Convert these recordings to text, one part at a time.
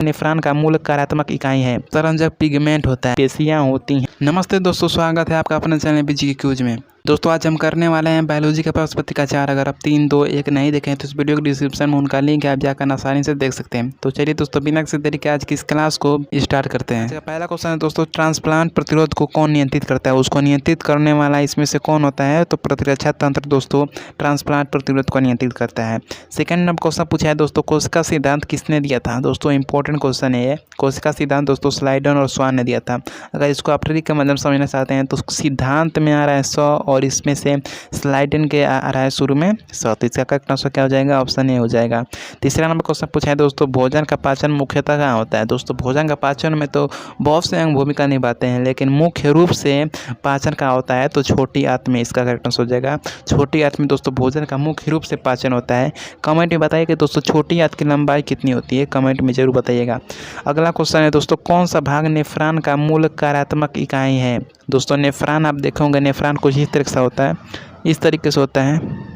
Nephron का मूल कार्यात्मक इकाई है। संरंजक पिगमेंट होता है, पेशियां होती हैं। नमस्ते दोस्तों, स्वागत है आपका अपने चैनल बीजी क्यूज में। दोस्तों आज हम करने वाले हैं बायोलॉजी के प्रश्नपत्र का 4। अगर आप 3, 2, 1 नहीं देखें तो इस वीडियो के डिस्क्रिप्शन में उनका लिंक है, आप जाकर आसानी से देख सकते हैं। तो चलिए दोस्तों बिना किसी देरी के आज की इस क्लास को स्टार्ट करते हैं। पहला क्वेश्चन है दोस्तों, ट्रांसप्लांट प्रतिरोध को कौन नियंत्रित करता है? उसको नियंत्रित करने वाला इसमें से कौन होता है? तो प्रतिरक्षा तंत्र दोस्तों ट्रांसप्लांट प्रतिरोध को नियंत्रित करता है। सेकंड नंबर क्वेश्चन पूछा है दोस्तों, कोशिका सिद्धांत किसने दिया था? दोस्तों इंपॉर्टेंट क्वेश्चन है ये। कोशिका सिद्धांत दोस्तों स्लाइडन और स्वान ने दिया था। अगर इसको आप ट्रिक का मतलब समझना चाहते हैं तो सिद्धांत में आ रहा है 100 और इसमें से स्लाइडन के आ रहा है शुरू में 100, तो इसका करेक्ट आंसर क्या हो जाएगा? ऑप्शन ए हो जाएगा। तीसरा नंबर क्वेश्चन पूछा है दोस्तों, भोजन का पाचन मुख्यतः कहाँ होता है? दोस्तों भोजन का पाचन में तो बहुत से अंग भूमिका निभाते हैं, लेकिन मुख्य रूप से पाचन कहाँ होता है? तो छोटी आंत में इसका करेक्ट आंसर हो जाएगा। छोटी आंत में दोस्तों भोजन का मुख्य रूप से पाचन होता है। कमेंट में बताइए कि दोस्तों छोटी आंत की लंबाई कितनी होती है, कमेंट में जरूर बताइएगा। अगला क्वेश्चन है दोस्तों, कौन सा भाग नेफ्रॉन का मूल कार्यात्मक इकाई है? दोस्तों नेफ्रॉन आप देखे होंगे, नेफ्रॉन कुछ इस तरह से होता है, इस तरीके से होता है।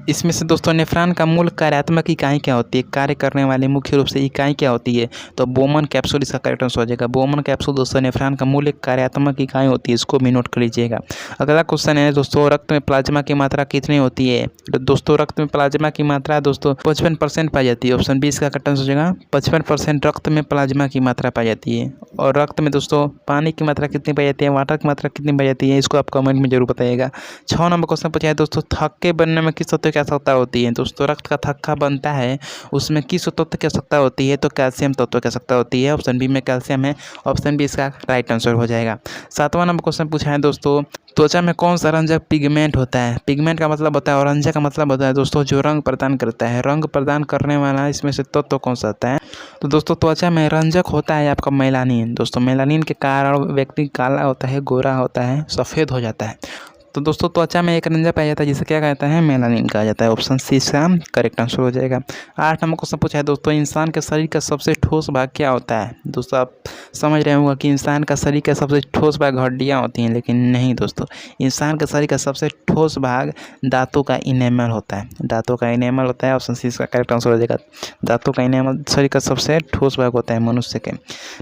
इसमें से दोस्तों नेफ्रॉन का मूल कार्यात्मक इकाई क्या होती है? कार्य करने वाली मुख्य रूप से इकाई क्या होती है? तो बोमन कैप्सूल इसका करेक्ट आंसर हो जाएगा। बोमन कैप्सूल दोस्तों नेफ्रॉन का मूल कार्यात्मक इकाई होती है, इसको भी नोट कर लीजिएगा। अगला क्वेश्चन है दोस्तों, रक्त में प्लाज्मा की मात्रा कितनी होती है? तो दोस्तों रक्त में प्लाज्मा की मात्रा दोस्तों 55% पाई जाती है। ऑप्शन बी इसका करेक्ट आंसर हो जाएगा। 55% रक्त में प्लाज्मा की मात्रा पाई जाती है। और रक्त में दोस्तों पानी की मात्रा कितनी पाई जाती है, वाटर की मात्रा कितनी पाई जाती है, इसको आप कमेंट में जरूर बताइएगा। 6 नंबर क्वेश्चन पूछा है दोस्तों, थक्के बनने में किस तत्व की आवश्यकता होती है? दोस्तों रक्त का थक्का बनता है, उसमें किस तत्व की आवश्यकता होती है? तो कैल्शियम तत्व की आवश्यकता होती है। ऑप्शन बी में कैल्शियम है, ऑप्शन बी इसका राइट आंसर हो जाएगा। 7वां नंबर क्वेश्चन पूछा है दोस्तों, त्वचा में कौन सा रंजक पिगमेंट होता है? पिगमेंट का मतलब होता है और रंजक का मतलब होता है दोस्तों जो रंग प्रदान करता है। रंग प्रदान करने वाला इसमें से तत्व कौन सा होता है? तो दोस्तों त्वचा में रंजक होता है आपका मेलानिन। दोस्तों मेलानिन के कारण व्यक्ति काला होता है, गोरा होता है, सफ़ेद हो जाता है। तो दोस्तों त्वचा में एक रंजक पाया जाता है जिसे क्या कहता है? मेलानिन कहा जाता है। ऑप्शन सी इसका करेक्ट आंसर हो जाएगा। 8 नंबर क्वेश्चन पूछा है दोस्तों, इंसान के शरीर का सबसे ठोस भाग क्या होता है? दोस्तों आप समझ रहे होंगे कि इंसान का शरीर का सबसे ठोस भाग हड्डियाँ होती हैं, लेकिन नहीं दोस्तों, इंसान के शरीर का सबसे ठोस भाग दांतों का इनेमल होता है। दांतों का इनेमल होता है। ऑप्शन सी इसका करेक्ट आंसर हो जाएगा। दांतों का इनेमल शरीर का सबसे ठोस भाग होता है मनुष्य के।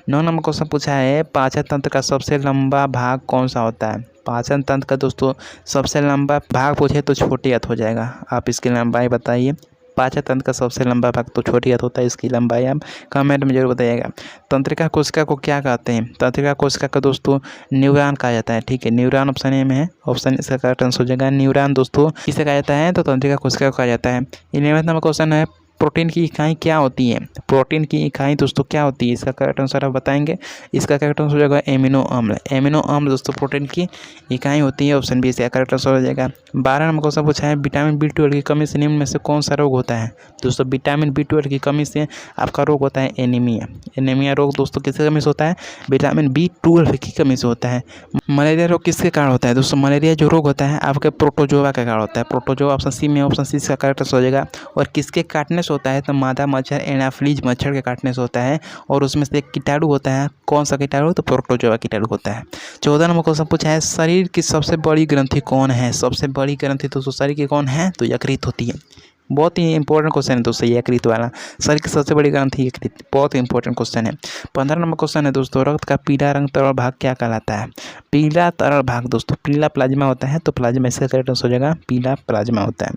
9 नंबर क्वेश्चन पूछा है, पाचन तंत्र का सबसे लंबा भाग कौन सा होता है? पाचन तंत्र का दोस्तों सबसे लंबा भाग पूछे तो छोटी आंत हो जाएगा। आप इसकी लंबाई बताइए। पाचन तंत्र का सबसे लंबा भाग तो छोटी आंत होता है, इसकी लंबाई आप कमेंट में जरूर बताइएगा। तंत्रिका कोशिका को क्या कहते हैं? तंत्रिका कोशिका का दोस्तों न्यूरॉन कहा जाता है। ठीक है, न्यूरॉन ऑप्शन ए में है, ऑप्शन इसका करेक्ट आंसर हो जाएगा। न्यूरॉन दोस्तों किसे कहा जाता है? तो तंत्रिका कोशिका को कहा जाता है। 11वां नंबर क्वेश्चन है, प्रोटीन की इकाई क्या होती है? प्रोटीन की इकाई दोस्तों क्या होती है? इसका करेक्ट आंसर आप बताएंगे। इसका करेक्ट आंसर हो जाएगा एमिनो अम्ल। एमिनो अम्ल दोस्तों प्रोटीन की इकाई होती है। ऑप्शन बी इसका करेक्ट आंसर हो जाएगा। 12 नंबर क्वेश्चन पूछा है, विटामिन B12 की कमी से निम्न में से कौन सा रोग होता है? दोस्तों विटामिन B12 की कमी से आपका रोग होता है एनीमिया। एनीमिया रोग दोस्तों किसकी कमी से होता है? विटामिन B12 की कमी से होता है। मलेरिया रोग किसके कारण होता है? दोस्तों मलेरिया जो रोग होता है आपके प्रोटोजोआ के कारण होता है। प्रोटोजोआ ऑप्शन सी में, ऑप्शन सी इसका करेक्ट आंसर हो जाएगा। और किसके काटने से होता है? तो मादा मच्छर एनाफ्लीज मच्छर के काटने से होता है। और उसमें से एक कीटाणु होता है, कौन सा कीटाणु? तो प्रोटोजोआ कीटाणु होता है। 14 नंबर क्वेश्चन पूछा है, शरीर की सबसे बड़ी ग्रंथि कौन है? सबसे बड़ी ग्रंथि तो शरीर की कौन है? तो यकृत होती है। बहुत ही इंपॉर्टेंट क्वेश्चन है दोस्तों यकृत वाला। शरीर की सबसे बड़ी ग्रंथि यकृत, बहुत ही इंपॉर्टेंट क्वेश्चन है। 15 नंबर क्वेश्चन है दोस्तों, रक्त का पीला रंग तरल भाग क्या कहलाता है? पीला तरल भाग दोस्तों पीला प्लाज्मा होता है। तो प्लाज्मा इसका करेक्ट आंसर हो जाएगा, पीला प्लाज्मा होता है।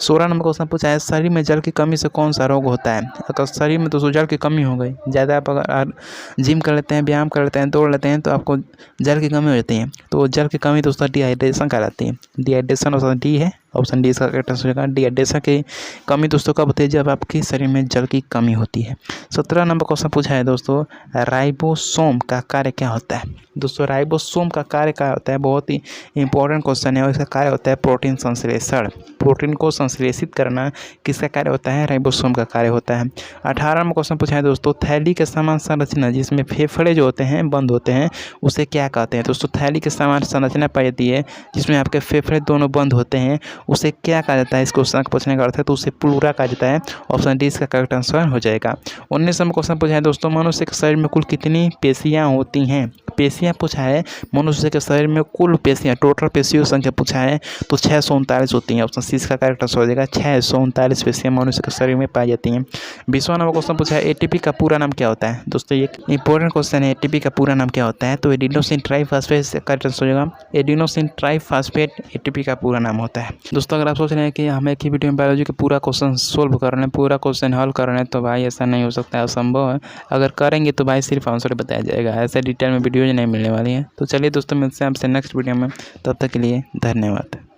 16 नंबर क्वेश्चन पूछा है, शरीर में जल की कमी से कौन सा रोग होता है? अगर शरीर में दोस्तों जल की कमी हो गई, ज़्यादा आप अगर जिम कर लेते हैं, व्यायाम कर लेते हैं, दौड़ लेते हैं, तो आपको जल की कमी हो जाती है। तो जल की कमी दोस्तों डिहाइड्रेशन कहलाती है। डिहाइड्रेशन ऑप्शन डी है, ऑप्शन डी इसका करेक्ट आंसर हो जाएगा। डिहाइड्रेशन की कमी दोस्तों कब होती है? जब आपके शरीर में जल की कमी होती है। 17 नंबर क्वेश्चन पूछा है दोस्तों, राइबोसोम का कार्य क्या होता है? दोस्तों राइबोसोम का कार्य क्या होता है? बहुत ही इंपॉर्टेंट क्वेश्चन है और इसका कार्य होता है प्रोटीन संश्लेषण। प्रोटीन को संश्लेषित करना किसका कार्य होता है? राइबोसोम का कार्य होता है। 18 में क्वेश्चन पूछा है दोस्तों, थैली के समान संरचना जिसमें फेफड़े जो होते हैं बंद होते हैं उसे क्या कहते हैं? दोस्तों थैली के समान संरचना पाई जाती है जिसमें आपके फेफड़े दोनों बंद होते हैं, उसे क्या कहा जाता है? इस क्वेश्चन का पूछने का अर्थ है तो उसे प्लूरा कहा जाता है। ऑप्शन डी इसका करेक्ट आंसर हो जाएगा। 19 में क्वेश्चन पूछा है दोस्तों, मनुष्य के शरीर में कुल कितनी पेशियां होती हैं? पेशियाँ पूछा है, मनुष्य के शरीर में कुल पेशियाँ, टोटल पेशियों की संख्या पूछा है तो 639 होती हैं। ऑप्शन सी इसका करेक्ट आंसर हो जाएगा। 639 पेशियाँ मनुष्य के शरीर में पाई जाती हैं। 20वां नंबर क्वेश्चन पूछा है, एटीपी का पूरा नाम क्या होता है। दोस्तों ये इंपॉर्टेंट क्वेश्चन है, एटीपी का पूरा नाम क्या होता है। तो एडिनोसिन ट्राइफॉस्फेट करेक्ट आंसर हो जाएगा। एडिनोसिन ट्राइफॉस्फेट एटीपी का पूरा नाम होता है। दोस्तों अगर आप सोच रहे हैं कि हमें एक ही वीडियो में बायोलॉजी का पूरा क्वेश्चन सोल्व कर रहे हैं, पूरा क्वेश्चन हल कर रहे हैं, तो भाई ऐसा नहीं हो सकता है, असंभव है। अगर करेंगे तो भाई सिर्फ आंसर बताया जाएगा, ऐसे डिटेल में वीडियो नहीं मिलने वाली है। तो चलिए दोस्तों, मिलते हैं आपसे नेक्स्ट वीडियो में, तब तक के लिए धन्यवाद।